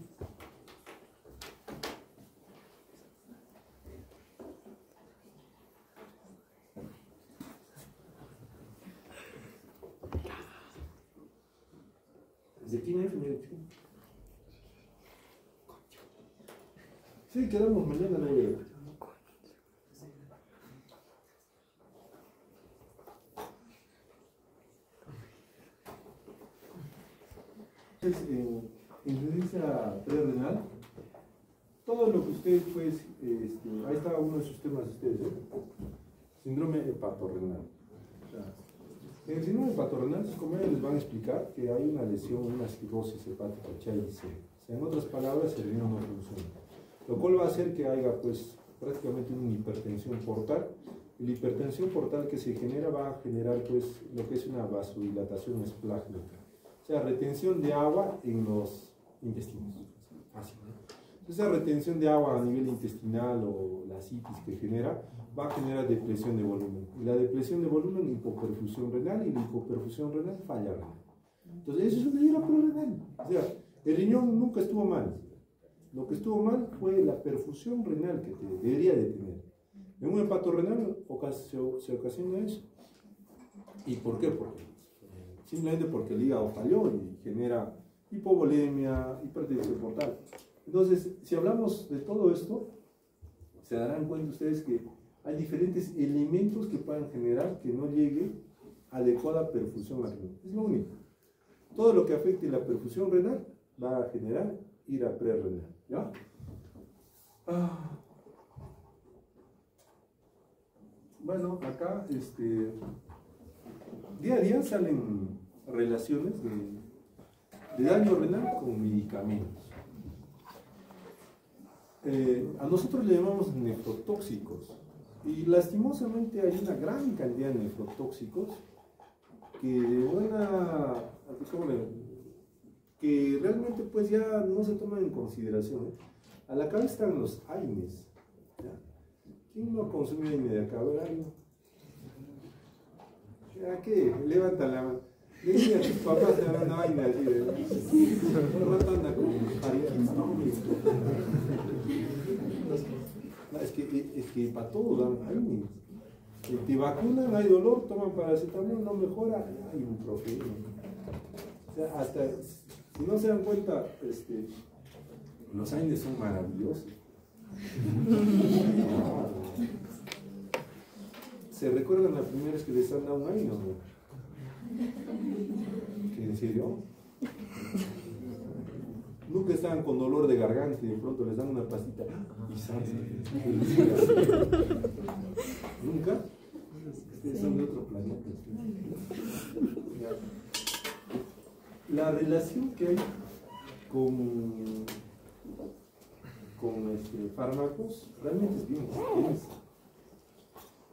¿De quién es, señor? Sí, quedamos mañana, no voy a ver. Insuficiencia prerrenal, todo lo que ustedes, pues, ahí está uno de sus temas de ustedes, síndrome hepatorrenal. En el síndrome hepatorrenal, sus compañeros les van a explicar que hay una lesión, una cirrosis hepática HIC. O sea, en otras palabras, el riñón no funciona. Lo cual va a hacer que haya, pues, prácticamente una hipertensión portal. Y la hipertensión portal que se genera va a generar, pues, lo que es una vasodilatación esplácnica. O sea, retención de agua en los intestinos. Así, ¿no? Esa retención de agua a nivel intestinal o la citis que genera, va a generar depresión de volumen. Y la depresión de volumen, hipoperfusión renal, y la hipoperfusión renal, falla renal. Entonces, eso es una ira prerrenal. O sea, el riñón nunca estuvo mal. Lo que estuvo mal fue la perfusión renal que debería de tener. En un hepatorrenal se ocasiona eso. ¿Y por qué? Simplemente porque el hígado falló y genera hipovolemia, hipertensión portal. Entonces, si hablamos de todo esto, se darán cuenta ustedes que hay diferentes elementos que pueden generar que no llegue adecuada perfusión al riñón. Es lo único. Todo lo que afecte la perfusión renal va a generar ira prerrenal. ¿Ya? Bueno, acá día a día salen relaciones de daño renal con medicamentos. A nosotros le llamamos nefrotóxicos y lastimosamente hay una gran cantidad de nefrotóxicos que realmente pues ya no se toman en consideración. A la cabeza están los AINES. ¿Ya? ¿Quién no consume AINE de acá? A ver, AINE. ¿A qué? Levanta la mano. Le dice a tus papás te dan AINE así de... Un rato anda con jariquis, ¿no? Es que para todo dan AINE. Te vacunan, hay dolor, toman paracetamol, no mejora, hay un profeno. O sea, hasta, si no se dan cuenta, los AINES son maravillosos. ¿Se recuerdan la primera vez que les han dado un AINE? ¿Que en serio? Nunca estaban con dolor de garganta y de pronto les dan una pastita y salen. ¿Nunca? Ustedes son de otro planeta. La relación que hay con fármacos realmente es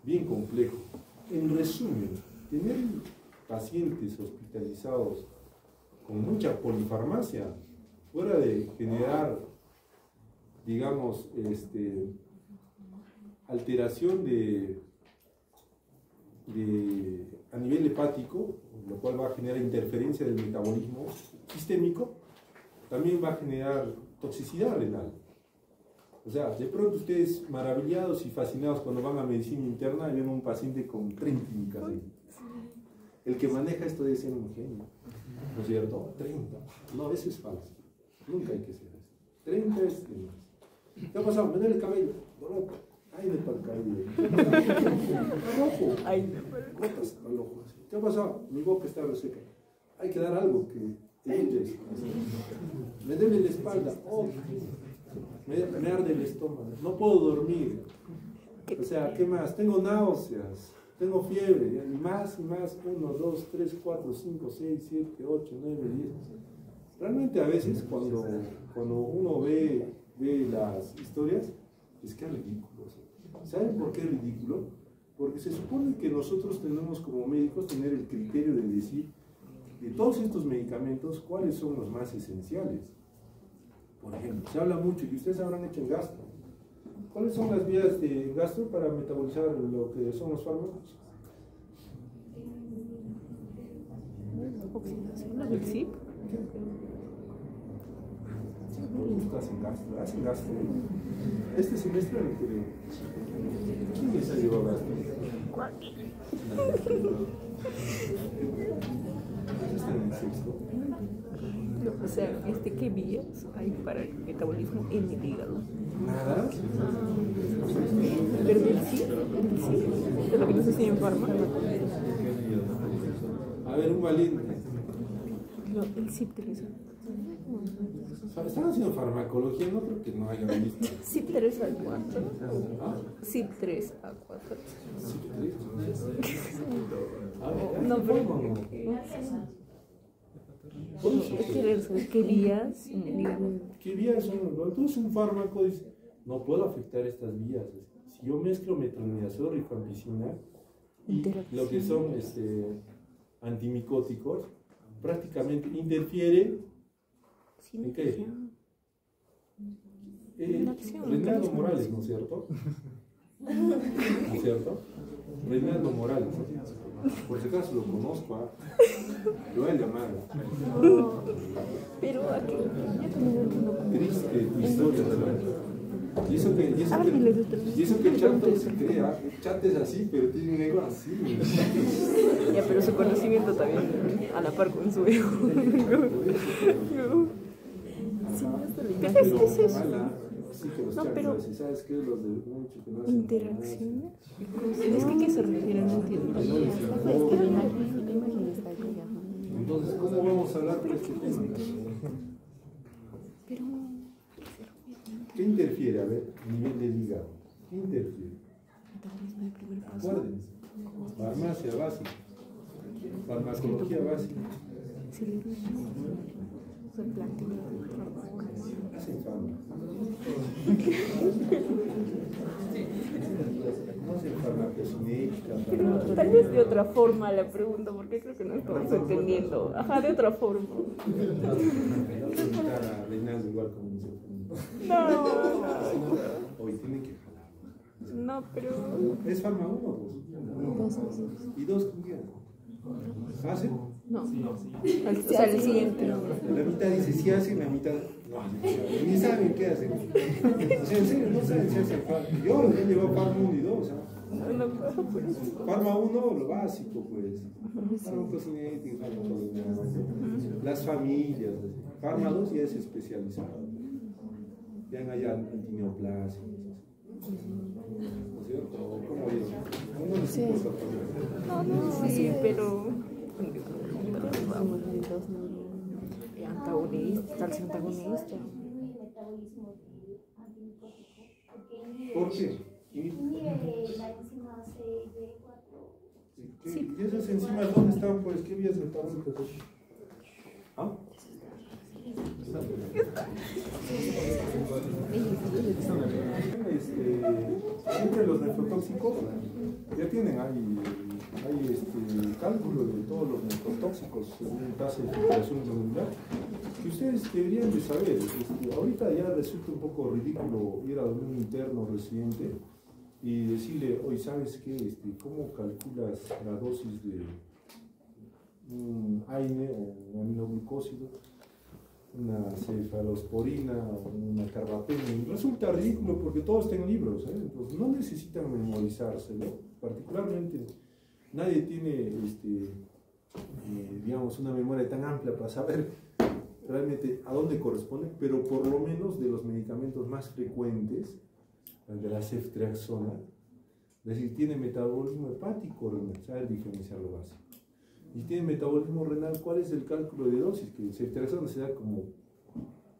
bien complejo. En resumen, tener pacientes hospitalizados con mucha polifarmacia, fuera de generar, digamos, alteración a nivel hepático, lo cual va a generar interferencia del metabolismo sistémico, también va a generar toxicidad renal. O sea, de pronto ustedes maravillados y fascinados cuando van a medicina interna y ven a un paciente con 30 indicaciones. El que maneja esto debe ser un genio, ¿no es cierto? 30. No, eso es falso. Nunca hay que ser eso. 30 es... ¿Qué ha pasado? Me duele el cabello. Dolor. Ay, me para el cabello. Rojo. Ay, gotas al ojo. ¿Qué ha pasado? Mi boca está reseca. Hay que dar algo que ellos. Me duele la espalda. Oh, me arde el estómago. No puedo dormir. O sea, ¿qué más? Tengo náuseas. Tengo fiebre. Y más y más. 1, 2, 3, 4, 5, 6, 7, 8, 9, 10. Realmente a veces cuando uno ve las historias, es que es ridículo. ¿Saben por qué es ridículo? Porque se supone que nosotros tenemos como médicos tener el criterio de decir de todos estos medicamentos cuáles son los más esenciales. Por ejemplo, se habla mucho y ustedes habrán hecho en gastro. ¿Cuáles son las vías de gastro para metabolizar lo que son los fármacos? ¿El SIP? Hacen gastro. Este semestre no creo. ¿Quién les ha llevado gastro? ¿Están en sexto? O sea, ¿qué vías hay para el metabolismo en el hígado? Nada. Pero del SIP, de lo que nos enseñan en farma. A ver, un valiente. No, el SIP 3. ¿Están haciendo farmacología? No creo que no hayan visto. SIP 3 a 4. ¿Ah? SIP 3 a 4. A ver, No, pero... ¿Qué saber qué vías en el hígado. ¿Qué vías son? Entonces un fármaco dice, no puedo afectar estas vías. Si yo mezclo metronidazol, rifampicina y lo que son antimicóticos, prácticamente interfiere en qué? Reinaldo Morales, ¿no es cierto? ¿No es cierto? Reinaldo Morales. Por si acaso lo conozco, lo voy a llamar. Pero aquí, yo también entiendo. Triste tu historia, ¿verdad? Y eso que el chato se crea, el chat es así, pero tiene un ego así. Ya, pero su conocimiento también a la par con su ego. ¿Qué es eso? No, pero ¿sabes qué? Los de mucho que no hacen interacciones. Es que ¿qué se refiere? No entiendo. Entonces, ¿cómo vamos a hablar de este tema? Pero ¿qué interfiere? A ver, nivel del hígado. ¿Qué interfiere? Acuérdense. Farmacia básica. Farmacología básica. Hacen fama. No hacen farmacocinética. Tal vez de otra forma la pregunta, porque creo que no estamos entendiendo. Ajá, de otra forma. A Reinaldo igual como dice. No. Hoy tienen que jalar. No, pero... ¿Es farma 1 o 2? ¿Y 2 con quién? ¿Hacen? No. O sea, el siguiente. La mitad dice sí hacen, la mitad no. Ni saben qué hacen. O sea, en serio, no saben si hacen farma. Yo he llevado farma 1 y 2. Farma 1, lo básico, pues. Farmacocinética, las familias. Farma 2 ya es especializado. Ya hay antineoplasias. ¿No es cierto? ¿Cómo vieron? No les importa. Sí, pero antagonista, tal vez antagonista. ¿Por qué? ¿Y esas enzimas dónde están? Pues, ¿qué vías metabólicas? ¿Ah? Siempre los nefrotóxicos ya tienen hay cálculo de todos los nefrotóxicos según tasa de filtración glomerular que ustedes deberían de saber. Ahorita ya resulta un poco ridículo ir a un interno residente y decirle, oye, ¿sabes qué? ¿Cómo calculas la dosis de un AINE o un aminoglucósido, una cefalosporina o una carbapena? Y resulta ridículo porque todo está en libros, entonces no necesitan memorizárselo. Particularmente nadie tiene digamos una memoria tan amplia para saber realmente a dónde corresponde, pero por lo menos de los medicamentos más frecuentes, de la ceftriaxona, es decir, tiene metabolismo hepático renal, saber diferenciar lo básico. Y tiene metabolismo renal, ¿cuál es el cálculo de dosis? Que ceftriaxona se da como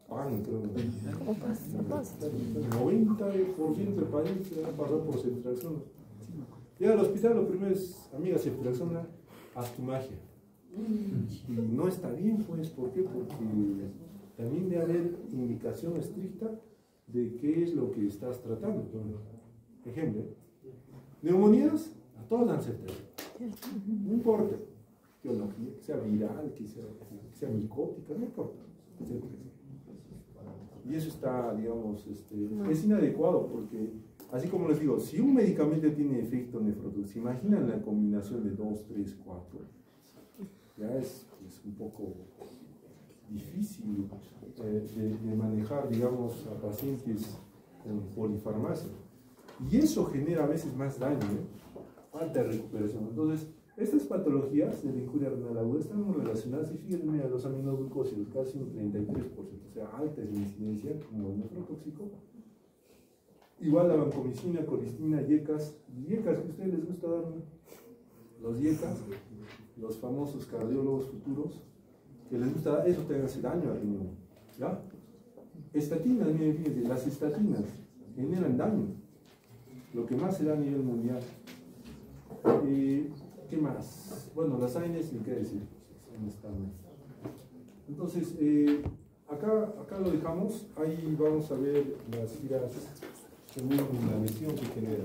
pan, creo. 90% del país se va a pasar por ceftriaxona. Llega al hospital, lo primero es, amiga, ceftriaxona, haz tu magia. Y no está bien, pues, ¿por qué? Porque también debe haber indicación estricta de qué es lo que estás tratando. Ejemplo, neumonías, a todas dan ceftriaxona. No importa, etiología, que sea viral, que sea micótica, no importa. Y eso está, digamos, es inadecuado porque, así como les digo, si un medicamento tiene efecto nefrotóxico, ¿se imaginan la combinación de 2, 3, 4? Ya es un poco difícil de manejar, digamos, a pacientes con polifarmacia. Y eso genera a veces más daño, falta de recuperación. Entonces, estas patologías de la incuria renal aguda están muy relacionadas, y fíjense, a los aminoglucósidos, casi un 33%, o sea, alta es la incidencia como el nefrotóxico. Igual la vancomicina, colistina, yecas que a ustedes les gusta dar, los yecas, los famosos cardiólogos futuros, que les gusta dar, eso te hace daño al riñón, ¿ya? Estatinas, miren, fíjense, las estatinas generan daño, lo que más se da a nivel mundial. ¿Qué más? Bueno, las AINES, ni qué decir. Entonces, acá lo dejamos. Ahí vamos a ver las giras según la lesión que genera.